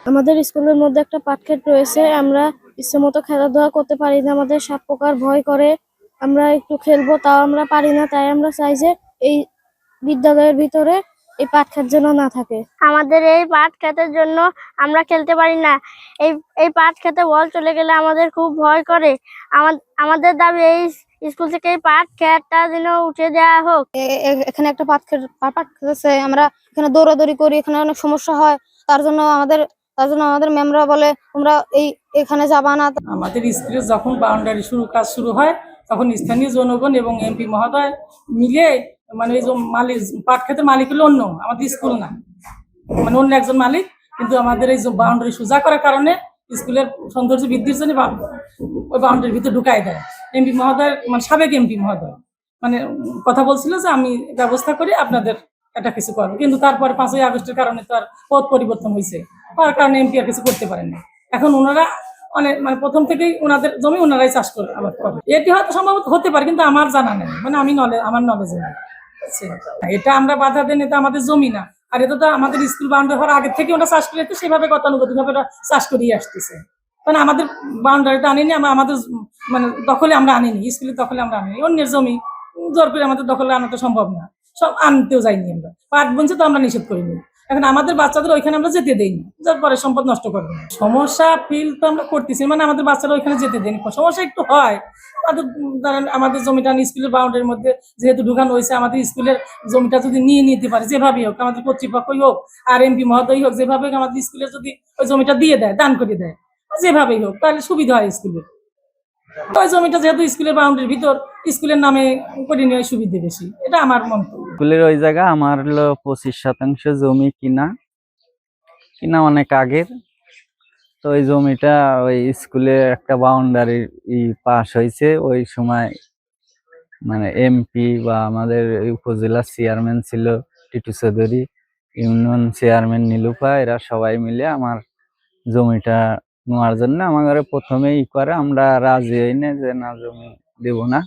আমাদের স্কুলের মধ্যে একটা পাটক্ষেত রয়েছে। আমরা ইচ্ছে মতো খেলাধুলা করতে পারি না, আমাদের সাপ পোকার ভয় করে। আমরা একটু খেলবো তাও আমরা পারি না, তাই আমরা চাই যে এই বিদ্যালয়ের ভিতরে এই পাটক্ষেত যেন না থাকে। আমাদের এই পাট ক্ষেতের জন্য আমরা খেলতে পারি না। এই এই পাট খেতে বল চলে গেলে আমাদের খুব ভয় করে। আমাদের দাবি এই স্কুল থেকে এই পাট ক্ষেতটা যেন উঠে দেওয়া হোক। এখানে একটা পাট আছে, আমরা এখানে দৌড়াদৌড়ি করি, এখানে অনেক সমস্যা হয়। তার জন্য আমাদের ম্যামরা বলে তোমরা এখানে যাবা না। আমাদের স্কুলে যখন বাউন্ডারি কাজ শুরু হয় তখন স্থানীয় জনগণ এবং এমপি মহোদয় মিলে মানে এই যে মালিক পাট ক্ষেতের মালিক হলো অন্য, আমাদের স্কুল না, মানে অন্য একজন মালিক। কিন্তু আমাদের এই যে বাউন্ডারি সোজা করার কারণে স্কুলের সৌন্দর্য বৃদ্ধির জন্য ওই বাউন্ডারির ভিতরে ঢুকাই দেয় এমপি মহোদয়, মানে সাবেক এমপি মহোদয় মানে কথা বলছিল যে আমি ব্যবস্থা করি আপনাদের এটা কিছু করবো। কিন্তু তারপরে 5ই আগস্টের কারণে তো আর পথ পরিবর্তন হয়েছে, তার কারণে এমপি আর কিছু করতে পারেনি। এখন ওনারা অনেক মানে প্রথম থেকেই ওনাদের জমি ওনারাই চাষ করে আবার করে। এটি হয়তো সম্ভবত হতে পারে, কিন্তু আমার জানা নেই, মানে আমার নলেজে নেই। এটা আমরা বাধা দেন, এটা আমাদের জমি না। আর এটা তো আমাদের স্কুল বাউন্ডারি হওয়ার আগে থেকে ওরা চাষ করে সেভাবে গতানুগতিক ভাবে ওরা চাষ করিয়ে আসতেছে। মানে আমাদের বাউন্ডারিটা আনিনি, আমাদের মানে দখলে আমরা আনিনি, স্কুলের দখলে আমরা আনিনি। অন্যের জমি জোর করে আমাদের দখলে আনা তো সম্ভব না, সব আনতেও যাইনি আমরা। পাট বঞ্চে তো আমরা নিষেধ করিনি। এখন আমাদের বাচ্চাদের ওইখানে আমরা যেতে দেইনি, যার পরে সম্পদ নষ্ট করবো। সমস্যা ফিল তো আমরা করতেছি, মানে আমাদের বাচ্চারা ওইখানে যেতে দেয়নি। সমস্যা একটু হয় আমাদের জমিটা স্কুলের বাউন্ডারির মধ্যে যেহেতু ঢুকানো হয়েছে, আমাদের স্কুলের জমিটা যদি নিয়ে নিতে পারে যেভাবেই হোক, আমাদের কর্তৃপক্ষই হোক আর এমপি মহোদয় হোক, যেভাবে আমাদের স্কুলের যদি ওই জমিটা দিয়ে দেয়, দান করে দেয়, যেভাবেই হোক, তাহলে সুবিধা হয় স্কুলের। ওই জমিটা যেহেতু স্কুলের বাউন্ডারির ভিতর, স্কুলের নামে করে নেওয়ার সুবিধা বেশি, এটা আমার মন্তব্য। স্কুলের ওই জায়গা আমার হলো 25% জমি কিনা অনেক আগের। তো ওই জমিটা ওই স্কুলে একটা বাউন্ডারি পাস হয়েছে ওই সময়, মানে এমপি বা আমাদের উপজেলা চেয়ারম্যান ছিল টিটু চৌধুরী, ইউনিয়ন চেয়ারম্যান নীলুফা, এরা সবাই মিলে আমার জমিটা নেওয়ার জন্য আমার প্রথমে করে আমরা রাজি হই না যে না জমি দেব না।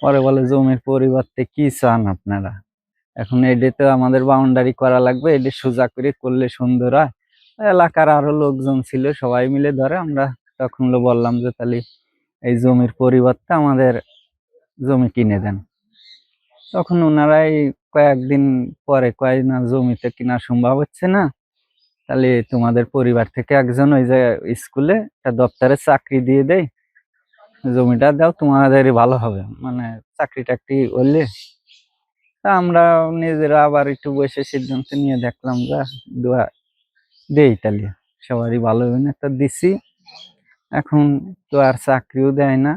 পরে বলে জমির পরিবর্তে কি চান আপনারা, এখন এটি তো আমাদের বাউন্ডারি করা লাগবে, এটি সোজা করে করলে সুন্দর হয়। এলাকার আরো লোকজন ছিল, সবাই মিলে ধরে আমরা তখন বললাম যে তাহলে এই জমির পরিবর্তে আমাদের জমি কিনে দেন। তখন ওনারাই কয়েকদিন পরে কয় না জমিতে কিনা সম্ভব হচ্ছে না, তাহলে তোমাদের পরিবার থেকে একজন ওই যে স্কুলে একটা দপ্তরে চাকরি দিয়ে দেয়, জমিটা দাও, তোমাদেরই ভালো হবে, মানে চাকরি টাকরি হলে। তা আমরা নিজেরা আবার একটু বসে সিদ্ধান্ত নিয়ে দেখলাম যা দেই, তাহলে সবারই ভালো হবে না, একটা দিছি। এখন তো আর চাকরিও দেয় না,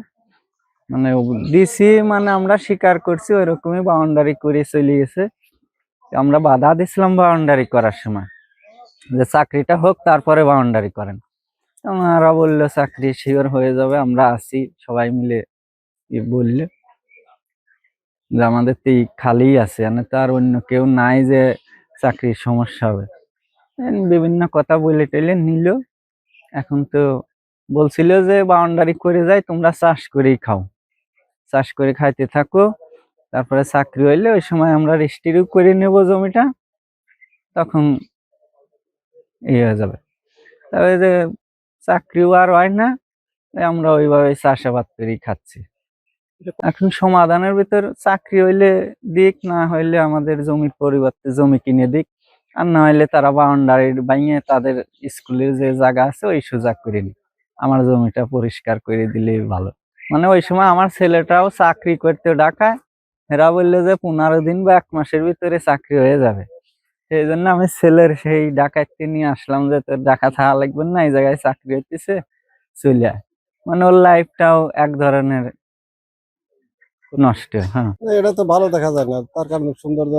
মানে দিছি মানে আমরা স্বীকার করছি ওই রকমই বাউন্ডারি করে চলে গেছে। আমরা বাধা দিছিলাম বাউন্ডারি করার সময় যে চাকরিটা হোক তারপরে বাউন্ডারি করেন। আমরা বললো চাকরি শিওর হয়ে যাবে, আমরা আছি সবাই মিলে বললে যে আমাদের তো খালি আছে, মানে তার অন্য কেউ নাই যে চাকরির সমস্যা হবে। বিভিন্ন কথা বলে টেলে নিল। এখন তো বলছিল যে বাউন্ডারি করে যায়, তোমরা চাষ করেই খাও, চাষ করে খাইতে থাকো, তারপরে চাকরি হইলে ওই সময় আমরা রেজিস্ট্রিও করে নেব জমিটা, তখন হয়ে যাবে। তবে যে চাকরিও আর হয় না, আমরা ওইভাবে চাষাবাদ করেই খাচ্ছি। এখন সমাধানের ভিতর চাকরি হইলে দিক, না হইলে আমাদের জমির পরিবর্তে জমি কিনে দিক, আর না হইলে তারা বাউন্ডারি ভাঙিয়ে তাদের স্কুলের যে জায়গা আছে ওই সোজা করে নিক, আমার জমিটা পরিষ্কার করে দিলেই ভালো। মানে ওই সময় আমার ছেলেটাও চাকরি করতে ঢাকায়, এরা বললো যে 15 দিন বা 1 মাসের ভিতরে চাকরি হয়ে যাবে। সেই জন্য আমি ছেলের সেই ঢাকাতে নিয়ে আসলাম যে তোর ঢাকা থাকা লাগবে না, এই জায়গায় চাকরি হইতেছে, চলে আয়। মানে ওর লাইফটাও এক ধরনের নষ্ট। হ্যাঁ, এটা তো ভালো দেখা যায় না, তার কারণে সৌন্দর্য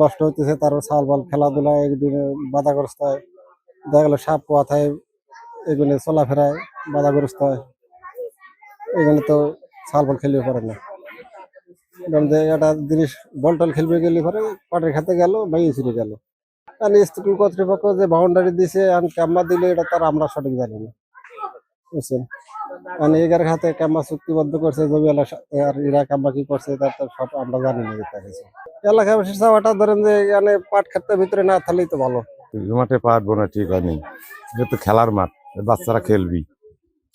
নষ্ট হইতেছে, তার সাল বল খেলাধুলা একদিনে বাধাগ্রস্ত হয়, দেখা গেল সাপ পোয়াথায় এগুলো চলাফেরায় বাধাগ্রস্ত হয়, এগুলো তো সাল বল খেলবে পারে না। একটা জিনিস বল টল খেলবে গেলে পরে পাটের খাতে গেল ভেঙে ছিঁড়ে গেল। স্কুল কর্তৃপক্ষ যে বাউন্ডারি দিছে ক্যাম্পা দিলে এটা তার আমরা সঠিক জানি না, বুঝছেন। মানে এগার হাতে ক্যাম্পা চুক্তিবদ্ধ করছে জমিওয়ালার সাথে, আর এরা ক্যাম্পা কি করছে তার তো সব আমরা জানি না। এলাকাবাসীর চাওয়াটা ধরেন যে এখানে পাট ক্ষেতের ভিতরে না থাকলেই তো ভালো। মাঠে পা হাঁটবো না, ঠিক হয়নি। এটা তো খেলার মাঠ, বাচ্চারা খেলবি।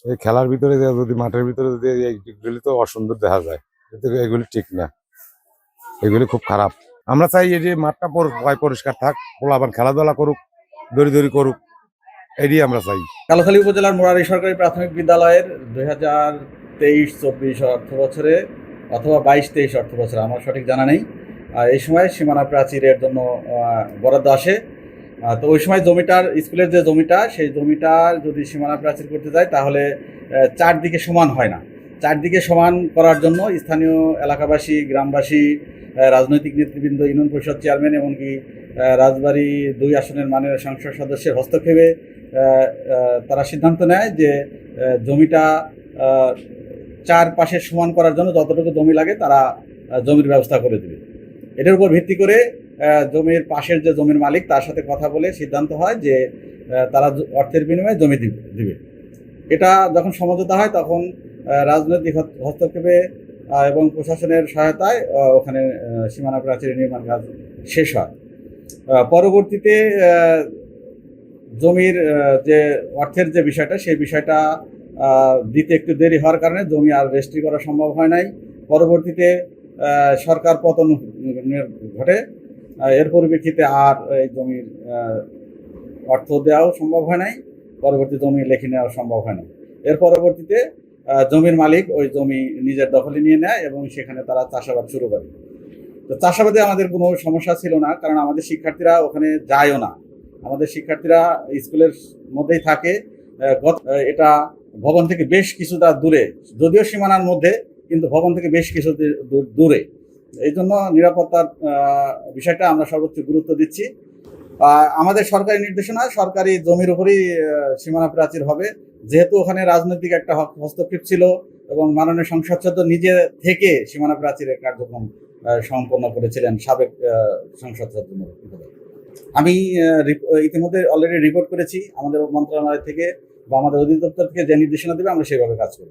এই খেলার ভিতরে যদি মাঠের ভিতরে যদি এইগুলি তো অসুন্দর দেখা যায়, এগুলি ঠিক না, এগুলি খুব খারাপ। আমরা চাই এই যে মাঠটা পরিষ্কার থাক, পোলাপান খেলাধুলা করুক, দড়ি করুক, এটি আমরা চাই। কালোখালী উপজেলার মুরারি সরকারি প্রাথমিক বিদ্যালয়ের 2023-24 অর্থ বছরে অথবা 22-23 অর্থ বছরে, আমার সঠিক জানা নেই, এই সময় সীমানা প্রাচীরের জন্য বরাদ্দ আসে। তো ওই সময় জমিটার, স্কুলের যে জমিটা, সেই জমিটার যদি সীমানা প্রাচীর করতে যায় তাহলে চারদিকে সমান হয় না। চারদিকে সমান করার জন্য স্থানীয় এলাকাবাসী, গ্রামবাসী, রাজনৈতিক নেতৃবৃন্দ, ইউনিয়ন পরিষদ চেয়ারম্যান, এমনকি রাজবাড়ী 2 আসনের মাননীয় সংসদ সদস্যের হস্তক্ষেপে তারা সিদ্ধান্ত নেয় যে জমিটা চারপাশে সমান করার জন্য যতটুকু জমি লাগে তারা জমির ব্যবস্থা করে দেবে। এটার উপর ভিত্তি করে জমির পাশের যে জমির মালিক তার সাথে কথা বলে সিদ্ধান্ত হয় যে তারা অর্থের বিনিময়ে জমি দিবে। এটা যখন সমঝোতা হয় তখন রাজনৈতিক হস্তক্ষেপে এবং প্রশাসনের সহায়তায় ওখানে সীমানা প্রাচীরের নির্মাণ কাজ শেষ হয়। পরবর্তীতে জমির যে অর্থের যে বিষয়টা, সেই বিষয়টা দিতে একটু দেরি হওয়ার কারণে জমি আর রেজিস্ট্রি করা সম্ভব হয় নাই। পরবর্তীতে সরকার পতন ঘটে, এর পরিপ্রেক্ষিতে আর এই জমির অর্থ দেওয়াও সম্ভব হয় নাই, পরবর্তী জমি লেখে নেওয়া সম্ভব হয় না। এর পরবর্তীতে জমির মালিক ওই জমি নিজের দখলে নিয়ে নেয় এবং সেখানে তারা চাষাবাদ শুরু করে। তো চাষাবাদে আমাদের কোনো সমস্যা ছিল না, কারণ আমাদের শিক্ষার্থীরা ওখানে যায়ও না। আমাদের শিক্ষার্থীরা স্কুলের মধ্যেই থাকে। এটা ভবন থেকে বেশ কিছুটা দূরে, যদিও সীমানার মধ্যে, কিন্তু ভবন থেকে বেশ কিছু দূরে। এই জন্য নিরাপত্তার বিষয়টা আমরা সর্বোচ্চ গুরুত্ব দিচ্ছি। আমাদের সরকারি নির্দেশনা সরকারি জমির উপরেই সীমানা প্রাচীর হবে, যেহেতু ওখানে রাজনৈতিক একটা হস্তক্ষেপ ছিল এবং মাননীয় সংসদ সদস্য নিজে থেকে সীমানা প্রাচীরের কার্যক্রম সম্পন্ন করেছিলেন সাবেক সংসদ সদস্য। আমি ইতিমধ্যে অলরেডি রিপোর্ট করেছি আমাদের মন্ত্রণালয় থেকে বা আমাদের অধিদপ্তর থেকে যে নির্দেশনা দেবে আমরা সেইভাবে কাজ করব।